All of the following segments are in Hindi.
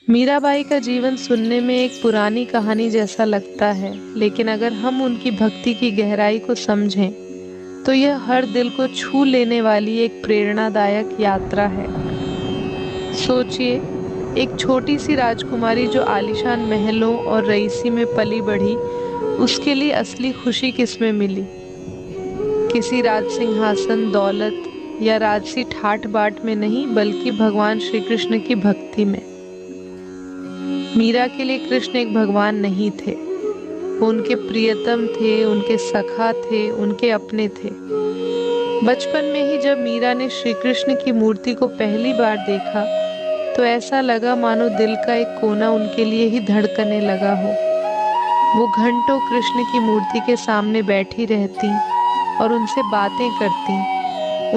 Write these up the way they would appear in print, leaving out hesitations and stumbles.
मीराबाई का जीवन सुनने में एक पुरानी कहानी जैसा लगता है, लेकिन अगर हम उनकी भक्ति की गहराई को समझें, तो यह हर दिल को छू लेने वाली एक प्रेरणादायक यात्रा है। सोचिए, एक छोटी सी राजकुमारी जो आलीशान महलों और रईसी में पली बढ़ी, उसके लिए असली खुशी किसमें मिली? किसी राज सिंहासन, दौलत या राजसी ठाट बाट में नहीं, बल्कि भगवान श्री कृष्ण की भक्ति में। मीरा के लिए कृष्ण एक भगवान नहीं थे, वो उनके प्रियतम थे, उनके सखा थे, उनके अपने थे। बचपन में ही जब मीरा ने श्री कृष्ण की मूर्ति को पहली बार देखा, तो ऐसा लगा मानो दिल का एक कोना उनके लिए ही धड़कने लगा हो। वो घंटों कृष्ण की मूर्ति के सामने बैठी रहती और उनसे बातें करती,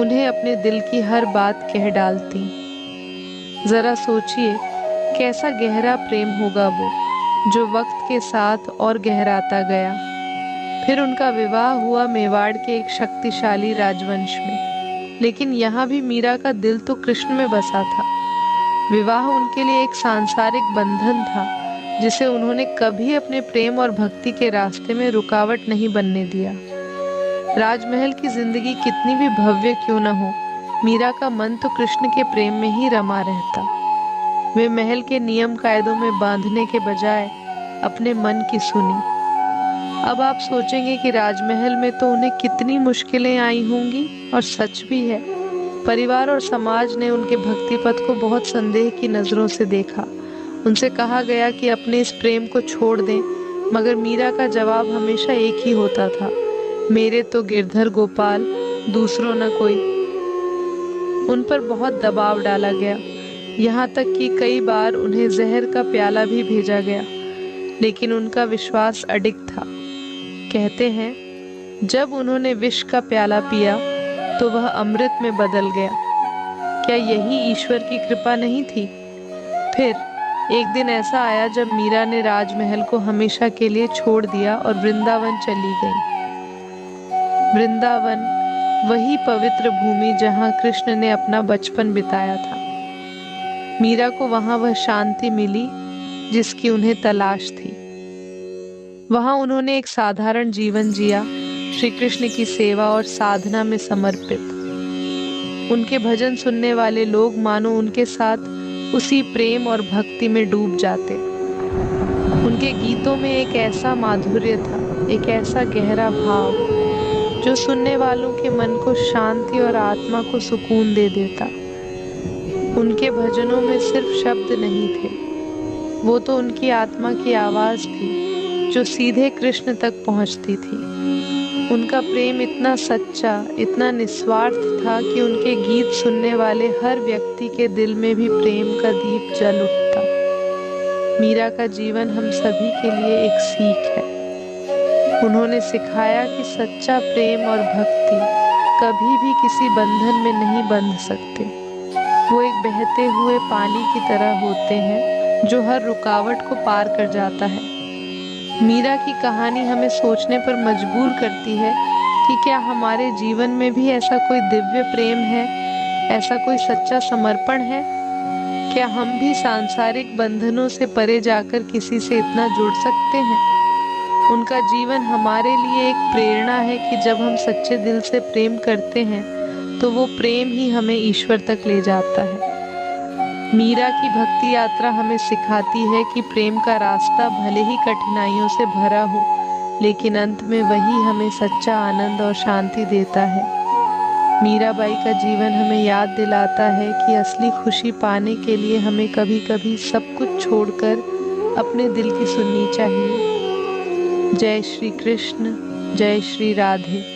उन्हें अपने दिल की हर बात कह डालती। जरा सोचिए, कैसा गहरा प्रेम होगा वो, जो वक्त के साथ और गहराता गया। फिर उनका विवाह हुआ मेवाड़ के एक शक्तिशाली राजवंश में, लेकिन यहाँ भी मीरा का दिल तो कृष्ण में बसा था। विवाह उनके लिए एक सांसारिक बंधन था, जिसे उन्होंने कभी अपने प्रेम और भक्ति के रास्ते में रुकावट नहीं बनने दिया। राजमहल की जिंदगी कितनी भी भव्य क्यों न हो, मीरा का मन तो कृष्ण के प्रेम में ही रमा रहता। वे महल के नियम कायदों में बांधने के बजाय अपने मन की सुनी। अब आप सोचेंगे कि राजमहल में तो उन्हें कितनी मुश्किलें आई होंगी, और सच भी है। परिवार और समाज ने उनके भक्ति पथ को बहुत संदेह की नज़रों से देखा। उनसे कहा गया कि अपने इस प्रेम को छोड़ दें, मगर मीरा का जवाब हमेशा एक ही होता था, मेरे तो गिरधर गोपाल, दूसरों न कोई। उन पर बहुत दबाव डाला गया, यहाँ तक कि कई बार उन्हें जहर का प्याला भी भेजा गया, लेकिन उनका विश्वास अडिग था। कहते हैं, जब उन्होंने विष का प्याला पिया तो वह अमृत में बदल गया। क्या यही ईश्वर की कृपा नहीं थी? फिर एक दिन ऐसा आया जब मीरा ने राजमहल को हमेशा के लिए छोड़ दिया और वृंदावन चली गई। वृंदावन, वही पवित्र भूमि जहाँ कृष्ण ने अपना बचपन बिताया था। मीरा को वहाँ वह शांति मिली जिसकी उन्हें तलाश थी। वहाँ उन्होंने एक साधारण जीवन जिया, श्री कृष्ण की सेवा और साधना में समर्पित। उनके भजन सुनने वाले लोग मानो उनके साथ उसी प्रेम और भक्ति में डूब जाते। उनके गीतों में एक ऐसा माधुर्य था, एक ऐसा गहरा भाव, जो सुनने वालों के मन को शांति और आत्मा को सुकून दे देता। उनके भजनों में सिर्फ शब्द नहीं थे, वो तो उनकी आत्मा की आवाज़ थी, जो सीधे कृष्ण तक पहुंचती थी। उनका प्रेम इतना सच्चा, इतना निस्वार्थ था कि उनके गीत सुनने वाले हर व्यक्ति के दिल में भी प्रेम का दीप जल उठता। मीरा का जीवन हम सभी के लिए एक सीख है। उन्होंने सिखाया कि सच्चा प्रेम और भक्ति कभी भी किसी बंधन में नहीं बंध सकते। वो एक बहते हुए पानी की तरह होते हैं, जो हर रुकावट को पार कर जाता है। मीरा की कहानी हमें सोचने पर मजबूर करती है कि क्या हमारे जीवन में भी ऐसा कोई दिव्य प्रेम है, ऐसा कोई सच्चा समर्पण है? क्या हम भी सांसारिक बंधनों से परे जाकर किसी से इतना जुड़ सकते हैं? उनका जीवन हमारे लिए एक प्रेरणा है कि जब हम सच्चे दिल से प्रेम करते हैं, तो वो प्रेम ही हमें ईश्वर तक ले जाता है। मीरा की भक्ति यात्रा हमें सिखाती है कि प्रेम का रास्ता भले ही कठिनाइयों से भरा हो, लेकिन अंत में वही हमें सच्चा आनंद और शांति देता है। मीराबाई का जीवन हमें याद दिलाता है कि असली खुशी पाने के लिए हमें कभी कभी सब कुछ छोड़कर अपने दिल की सुननी चाहिए। जय श्री कृष्ण, जय श्री राधे।